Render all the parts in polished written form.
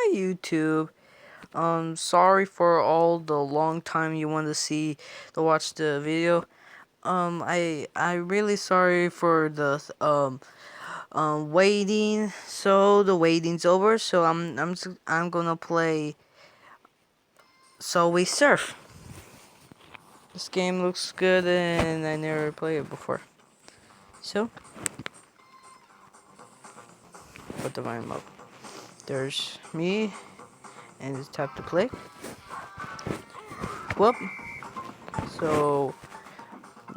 Hi YouTube. Sorry for all the long time you want to watch the video. I really sorry for the waiting. So the waiting's over. So I'm gonna play. So we surf. This game looks good, and I never played it before. So put the volume up. There's me, and it's tap to play. Whoop. So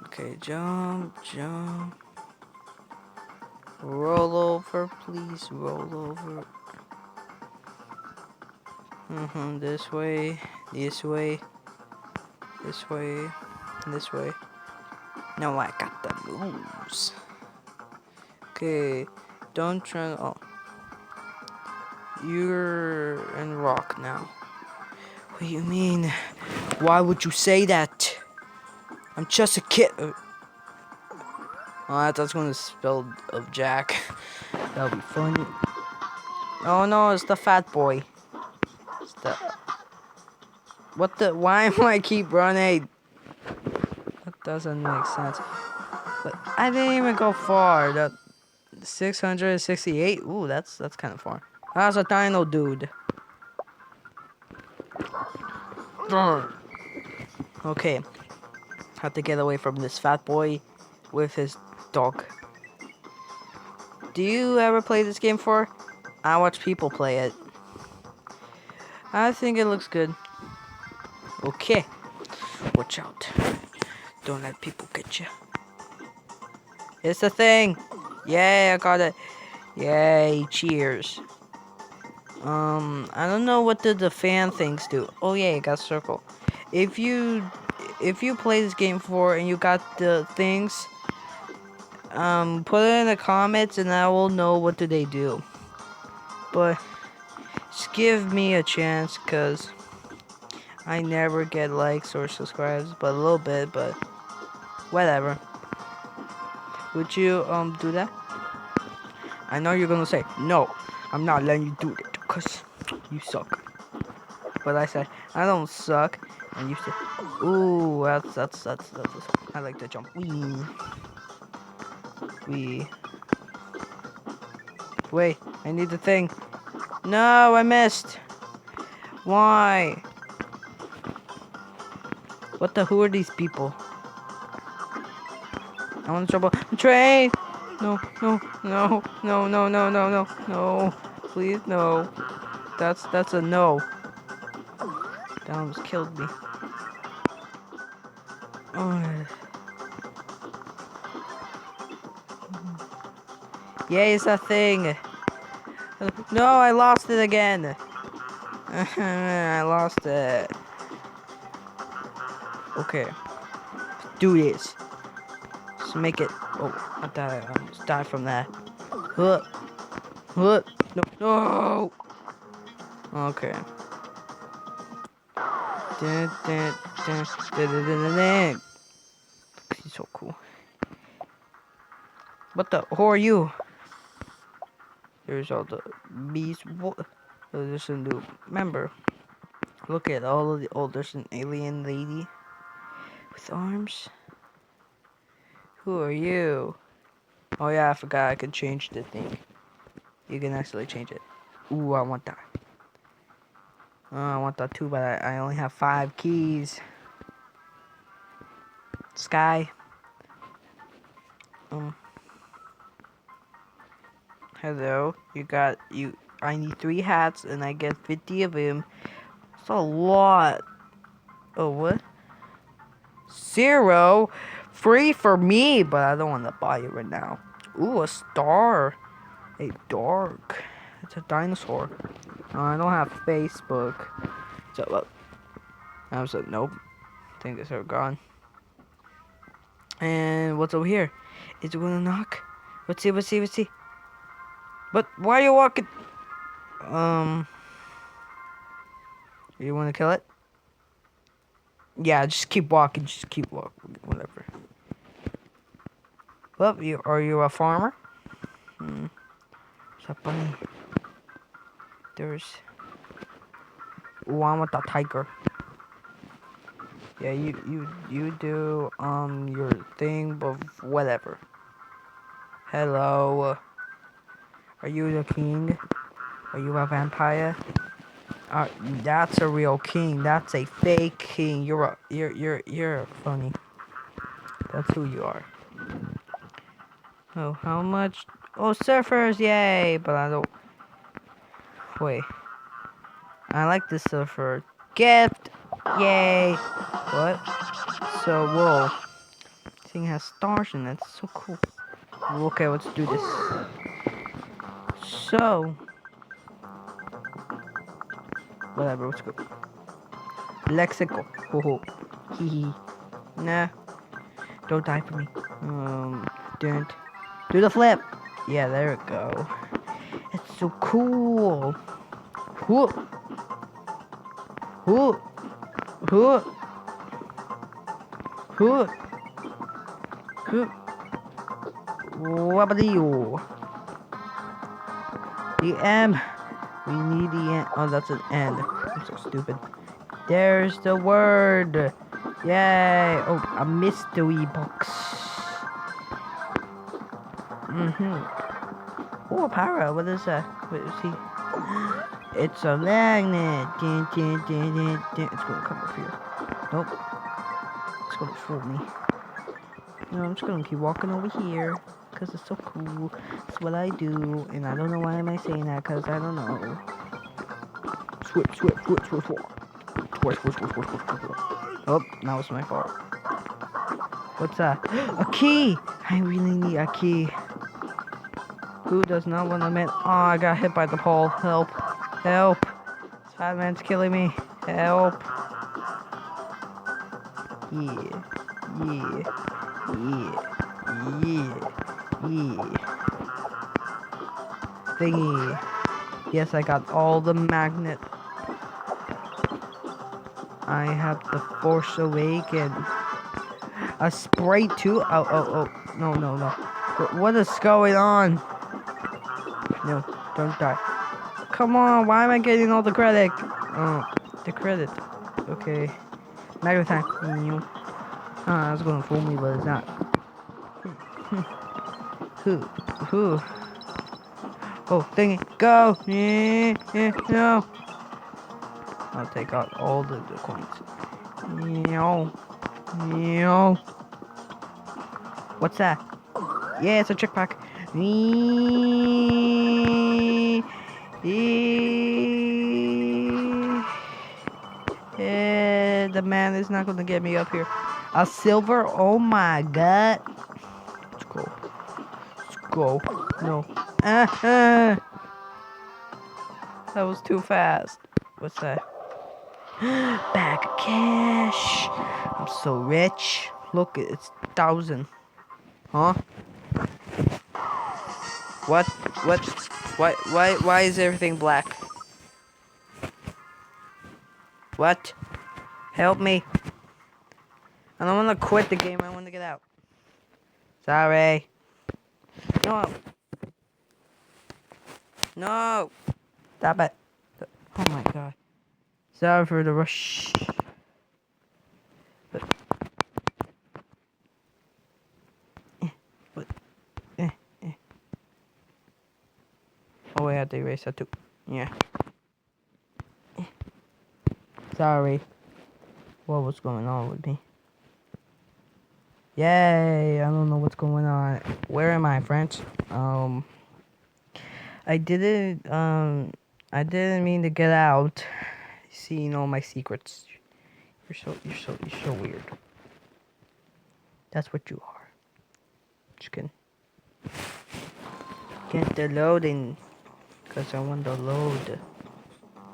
okay, jump. Roll over, please. Roll over. This way, this way, this way, this way. Now I got the moves. Okay, don't try. Oh, you're in rock now. What do you mean? Why would you say that? I'm just a kid. Oh, I thought I was gonna spell of Jack. That would be funny. Oh no, it's the fat boy. It's the. What the? Why am I keep running? That doesn't make sense. But I didn't even go far. That 668. Ooh, that's kind of far. That's a dino dude. Okay, have to get away from this fat boy with his dog. Do you ever play this game before? I watch people play it. I think it looks good. Okay, watch out. Don't let people get you. It's a thing. Yay, I got it. Yay, cheers. I don't know what the fan things do. Oh yeah, you got circle. If you play this game before and you got the things, put it in the comments and I will know what do they do. But just give me a chance, cause I never get likes or subscribes, but a little bit, but whatever. Would you do that? I know you're gonna say no. I'm not letting you do it, cause you suck. But I said I don't suck, and you said, ooh, that's. I like to jump. Wee. Wait, I need the thing. No, I missed. Why? What the? Who are these people? I want to jump on the train. No. Please, no. That's a no. That almost killed me. Oh. Yay, it's a thing. No, I lost it again. I lost it. Okay. Do this. Just make it. Oh, I thought I almost died from that. What? No. Okay. He's so cool. What the? Who are you? There's all the bees. What? Oh, there's a new member. Look at all of the. Oh, there's an alien lady with arms. Who are you? Oh yeah, I forgot I could change the thing. You can actually change it. Ooh, I want that. I want that too, but I only have 5 keys. Sky. Hello. I need 3 hats, and I get 50 of them. It's a lot. Oh, what? 0? Free for me, but I don't want to buy it right now. Ooh, a star. A dog. It's a dinosaur. I don't have Facebook. So, I was like, nope. I think it's all gone. And what's over here? Is it gonna knock? Let's see. But why are you walking? You wanna kill it? Yeah, just keep walking. Whatever. Well, are you a farmer? There's a bunny. There's one with the tiger. Yeah, you do your thing, but whatever. Hello. Are you the king? Are you a vampire? That's a real king. That's a fake king. You're funny. That's who you are. Oh, how much? Oh, surfers, yay! But I don't. Wait. I like this surfer. Gift! Yay! What? So, whoa. This thing has stars in it. It's so cool. Okay, let's do this. So. Whatever, let's go. Lexical. Ho ho. Hee hee. Nah. Don't die for me. Don't. Do the flip! Yeah, there we go. It's so cool. Whoa. Whoa. Whoa. Whoa. Whoa. Wabadoo. The M. We need the end. Oh, that's an end. I'm so stupid. There's the word. Yay. Oh, a mystery box. Oh, a parrot. What is that? What is he? It's a magnet. Dun, dun, dun, dun, dun. It's gonna come up here. Nope. It's gonna fool me. No, I'm just gonna keep walking over here. Because it's so cool. It's what I do. And I don't know why am I saying that. Because I don't know. Swip, swip, swip, swip, swip. Oh, that was my fault. What's that? A key! I really need a key. Who does not want to admit? Oh, I got hit by the pole. Help. Help. This fat man's killing me. Help. Yeah. Yeah. Yeah. Yeah. Yeah. Thingy. Yes, I got all the magnet. I have the Force Awaken. A spray too? Oh, oh, oh. No, no, no. What is going on? No, don't die. Come on, why am I getting all the credit? Oh, the credit. Okay. Magnet time. I was gonna fool me, but it's not. Who? Oh, thingy. Go! No. I'll take out all the coins. No. What's that? Yeah, it's a trick pack. The man is not gonna get me up here. A silver? Oh my god. Let's go. Let's go. No. That was too fast. What's that? Bag of cash. I'm so rich. Look, it's 1,000. Huh? What? Why is everything black? What? Help me. I don't want to quit the game. I want to get out. Sorry. No. No. Stop it. Oh my god. Sorry for the rush. Oh, I had to erase that too. Yeah. Sorry. What was going on with me? Yay! I don't know what's going on. Where am I, friends? I didn't mean to get out. Seeing all my secrets. You're so weird. That's what you are. Just kidding. Get the loading. Because I want to load.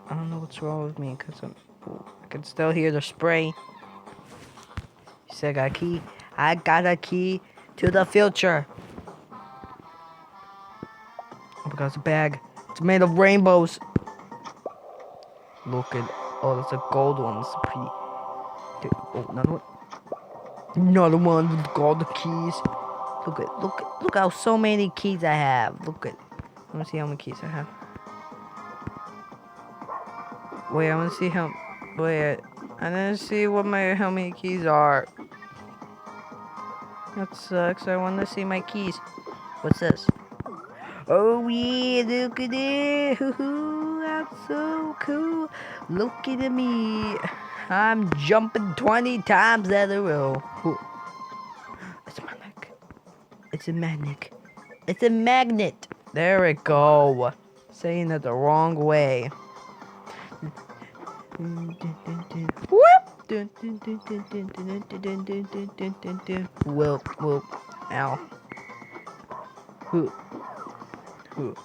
I don't know what's wrong with me. Because I can still hear the spray. You said I got a key. I got a key to the future. Oh, because the bag. It's made of rainbows. Look at. Oh, that's a gold one. It's pretty. Oh, another one. Another one with all the keys. Look how so many keys I have. Look at. Let me see how many keys I have. Wait, I want to see how. Wait, I didn't see what how many keys are. That sucks. I want to see my keys. What's this? Oh yeah, look at it. Hoo-hoo, that's so cool. Look at me. I'm jumping 20 times in a row. Ooh. It's a magnet. It's a magnet. It's a magnet. There we go. Saying it the wrong way. Whoop, whoop. Ow. Who? Who?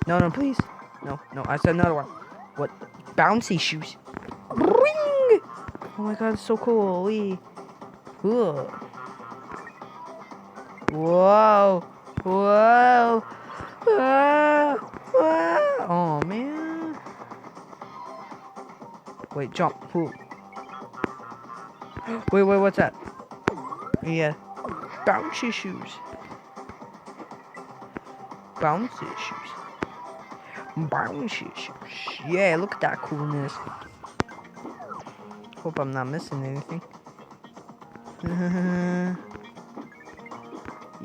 No, no, please. No, no, I said another one. What? Bouncy shoes. Ring! Oh my god, it's so cool. Wee. Cool. Whoa. Whoa. Whoa. Whoa. Oh, man. Wait, jump. Who? Wait, what's that? Yeah. Bouncy shoes. Bouncy shoes. Bouncy shoes. Yeah, look at that coolness. Hope I'm not missing anything.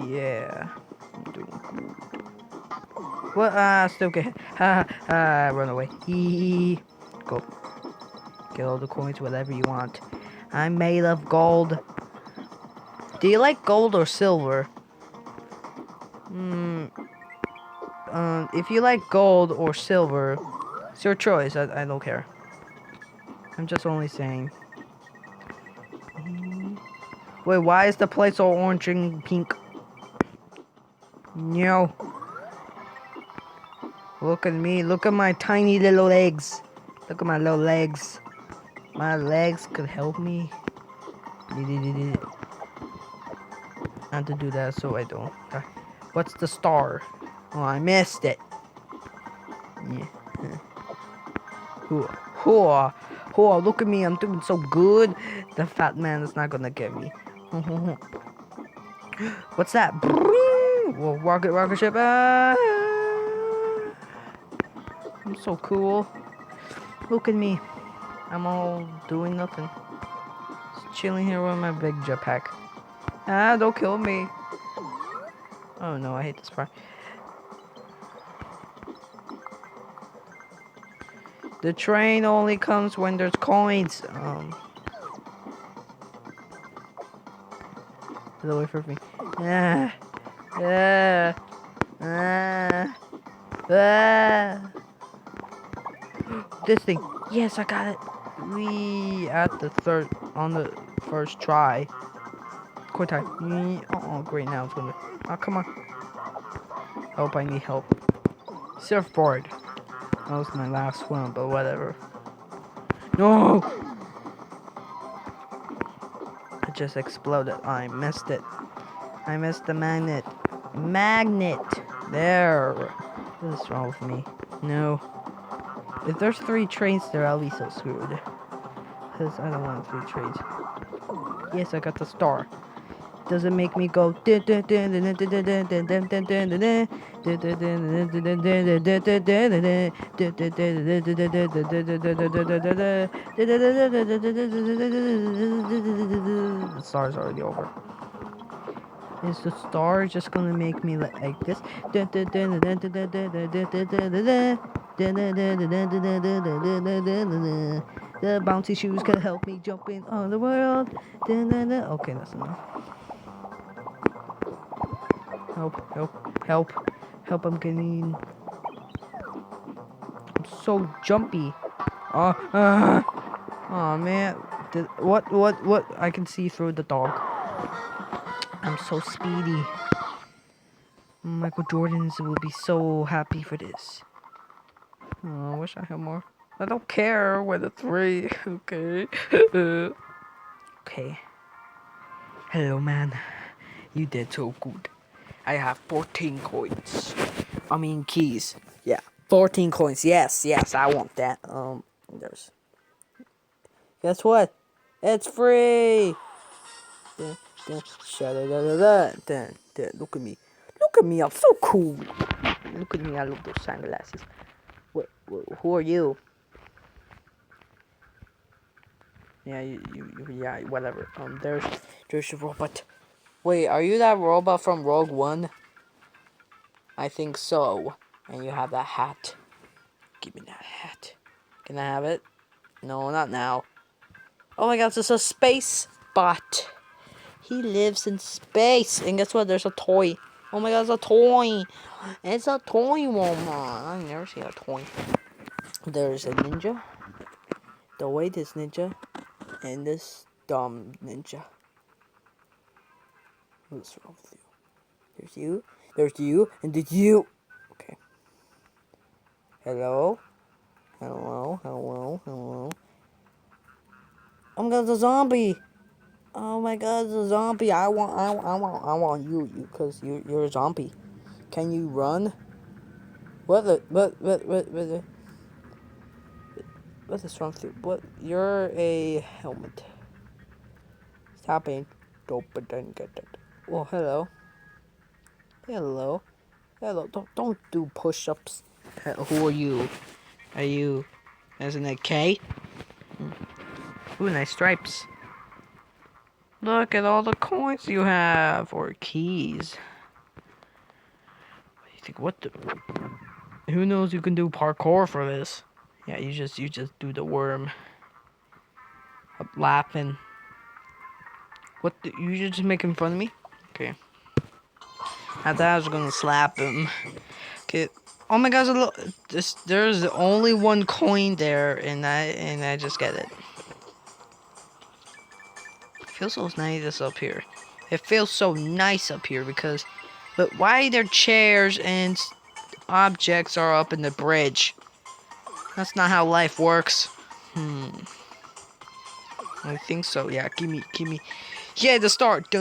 Yeah. I'm doing good. What? Still get. Run away. Go. Get all the coins, whatever you want. I'm made of gold. Do you like gold or silver? If you like gold or silver, it's your choice. I don't care. I'm just only saying. Wait, why is the place all orange and pink? No. Look at me. Look at my tiny little legs. Look at my little legs. My legs could help me. I have to do that so I don't. What's the star? Oh, I missed it. Yeah. Look at me. I'm doing so good. The fat man is not gonna get me. What's that? Whoa, rocket ship. I'm so cool. Look at me. I'm all doing nothing. Just chilling here with my big jetpack. Don't kill me. Oh no, I hate this part. The train only comes when there's coins. Get away from me. This thing. Yes, I got it. We on the first try. Quick time. Oh, great. Now it's gonna. Oh, come on. Help! I need help. Surfboard. That was my last one, but whatever. No! It just exploded. I missed it. I missed the magnet. Magnet! There. What is wrong with me? No. If there's 3 trains there, I'll be so screwed. Because I don't want 3 trains. Yes, I got the star. Does it make me go? The star's already over. Is the star just gonna make me like this? The bouncy shoes can help me jump in on the world. Okay, that's enough. Help, I'm getting... I'm so jumpy. Oh man. What? I can see through the dog. I'm so speedy. Michael Jordan's will be so happy for this. Oh, I wish I had more. I don't care with the 3. Okay. Okay. Hello, man. You did so good. I have 14 coins. I mean keys. Yeah, 14 coins. Yes, I want that. There's. Guess what? It's free. Look at me. Look at me. I'm so cool. Look at me. I love those sunglasses. Who are you? Yeah, yeah, whatever. There's a robot. Wait, are you that robot from Rogue One? I think so. And you have that hat. Give me that hat. Can I have it? No, not now. Oh my god, it's a space bot. He lives in space. And guess what? There's a toy. Oh my god, it's a toy. It's a toy woman. I've never seen a toy. There's a ninja. The this ninja. And this dumb ninja. What's wrong with you? There's you. There's you. And there's you. Okay. Hello? Hello? Hello? Hello? Oh my god, it's a zombie. Oh my god, it's a zombie. I want you, cause you're a zombie. Can you run? What is wrong with you? What? You're a helmet. Stop being dope, but then get that. Oh, hello. Hello. Hello. Don't do push-ups. Who are you? Are you as in a K? Ooh, nice stripes. Look at all the coins you have, or keys. What do you think? What the? Who knows? You can do parkour for this. Yeah, you just do the worm. I'm laughing. What? You just making fun of me? Okay. I thought I was gonna slap him. Okay. Oh my gosh! Look, there's only one coin there, and I just get it. It feels so nice up here. It feels so nice up here because, but why there chairs and objects are up in the bridge? That's not how life works. I think so. Yeah, give me. Yeah, the start.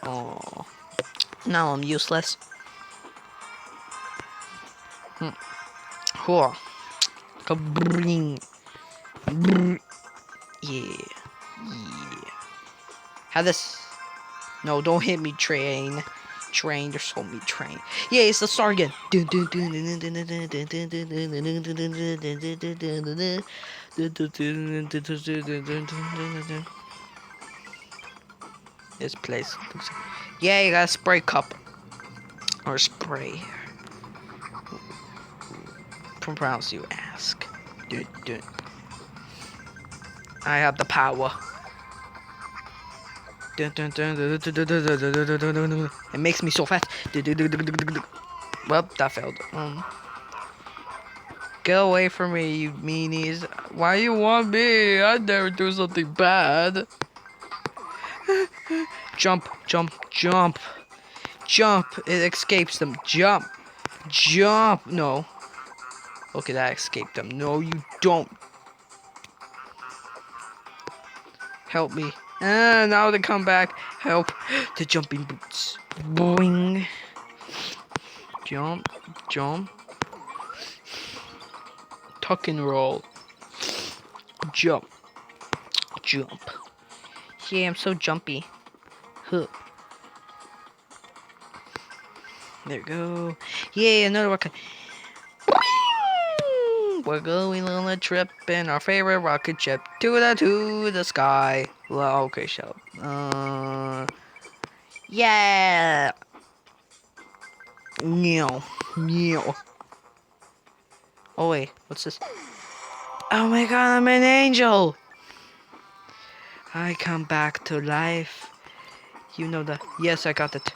Oh, now I'm useless. Cool. Kabring. Yeah. How this? No, don't hit me, train. Train, just hold me, train. Yeah, it's the start again. This place. Yeah, you got a spray cup. Or spray. Pronounce you ask. I have the power. It makes me so fast. Well, that failed. Get away from me, you meanies. Why you want me? I'd never do something bad. Jump, jump, jump. Jump. It escapes them. Jump. Jump. No. Okay, that escaped them. No, you don't. Help me. Now they come back. Help. The jumping boots. Boing. Jump. Jump. Tuck and roll. Jump. Jump. Yeah, I'm so jumpy. Huh. There we go. Yeah, another rocket. We're going on a trip in our favorite rocket ship to the sky. Well, okay, shut up. Yeah. Meow. Meow. Oh wait, what's this? Oh my god, I'm an angel. I come back to life. You know that. Yes, I got it.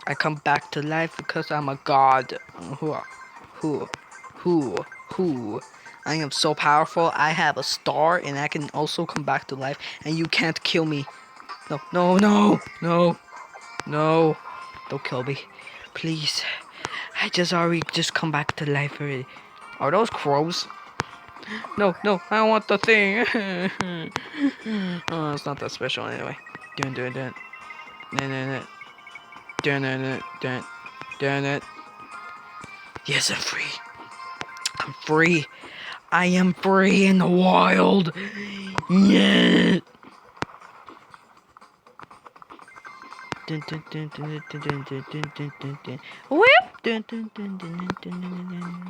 I come back to life because I'm a god. Who? I am so powerful. I have a star and I can also come back to life and you can't kill me. No, no, no, no, no. Don't kill me. Please. I just come back to life already. Are those crows? No, no, I want the thing. Oh, it's not that special anyway. Dun. Yes, I'm free. I'm free. I am free in the wild. Yeah. Dun, dun, dun, dun, dun, dun, dun, dun, dun, dun, dun. Whip! Dun, dun, dun, dun, dun, dun, dun, dun.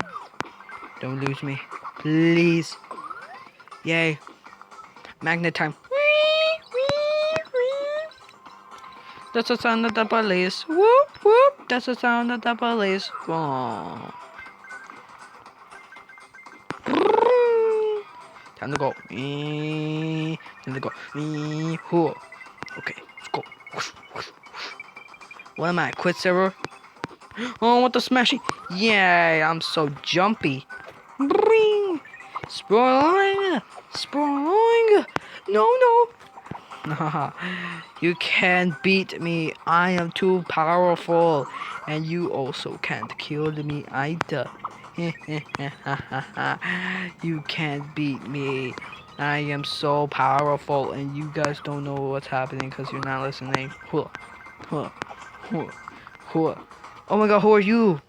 Don't lose me. Please. Yay. Magnet time. That's the sound of the police. Whoop, whoop. That's the sound of the police. Oh. Time to go. Time to go. Okay, let's go. What am I, quit server? Oh, what the smashing? Yay, I'm so jumpy. Bring! Sprawling! Sprawling! No, no! You can't beat me. I am too powerful. And you also can't kill me either. You can't beat me. I am so powerful and you guys don't know what's happening because you're not listening. Huh. Huh. Huh. Huh. Oh my god, who are you?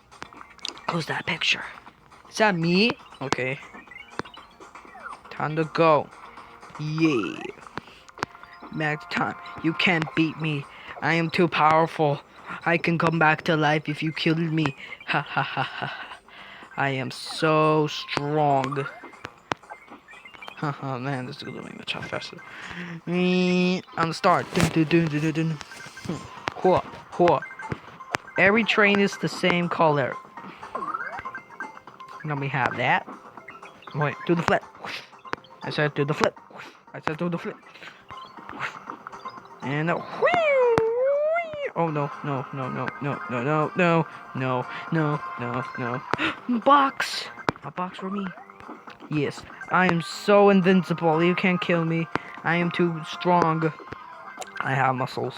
Who's that picture? Is that me? Okay. Time to go. Yeah. Max time. You can't beat me. I am too powerful. I can come back to life if you killed me. Ha ha ha ha. I am so strong. Haha, man, this is gonna make me chop faster. On the start. Dun, dun, dun, dun, dun, dun. Hua, hua. Every train is the same color. Let me have that. Wait, do the flip. I said do the flip. I said do the flip. And oh no, no, no, no, no, no, no, no, no, no, no, no. Box! A box for me. Yes, I am so invincible. You can't kill me. I am too strong. I have muscles.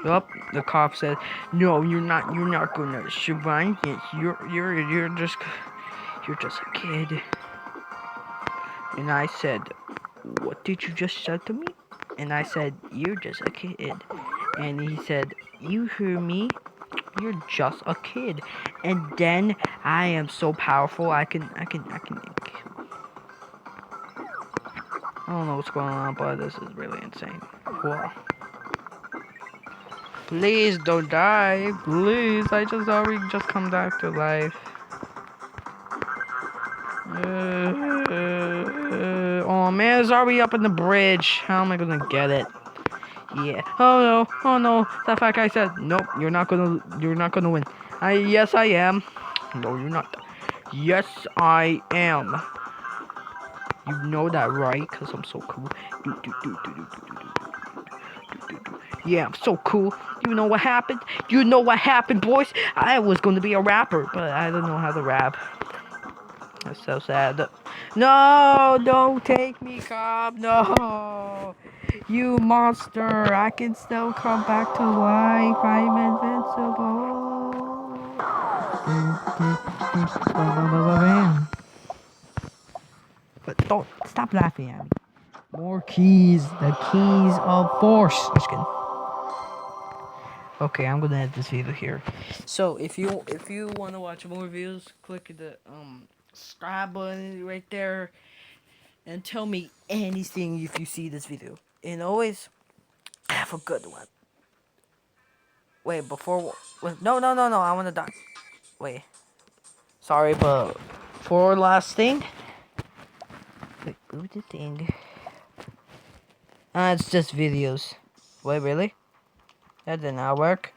Yup, the cop said, "No, you're not. You're not gonna survive this. You're just a kid." And I said, "What did you just say to me?" And I said, "You're just a kid." And he said, "You hear me? You're just a kid." And then I am so powerful. I can. I don't know what's going on, but this is really insane. Wow. Please don't die. Please. I just already just come back to life. Oh man, it's already up in the bridge. How am I gonna get it? Yeah. Oh no. That fat guy said, "Nope, you're not gonna win." Yes I am. No, you're not. Yes I am. You know that, right? Cause I'm so cool. Yeah, I'm so cool. You know what happened? You know what happened, boys? I was gonna be a rapper, but I don't know how to rap. That's so sad. No, don't take me, cop. No. You monster. I can still come back to life. I'm invincible. But don't stop laughing at me. More keys. The keys of force. Just kidding. Okay, I'm gonna end this video here. So if you want to watch more videos, click the subscribe button right there, and tell me anything if you see this video. And always have a good one. Wait, before no, I want to die. Wait, sorry, but for last thing. Wait, move the thing. It's just videos. Wait, really? That did not work.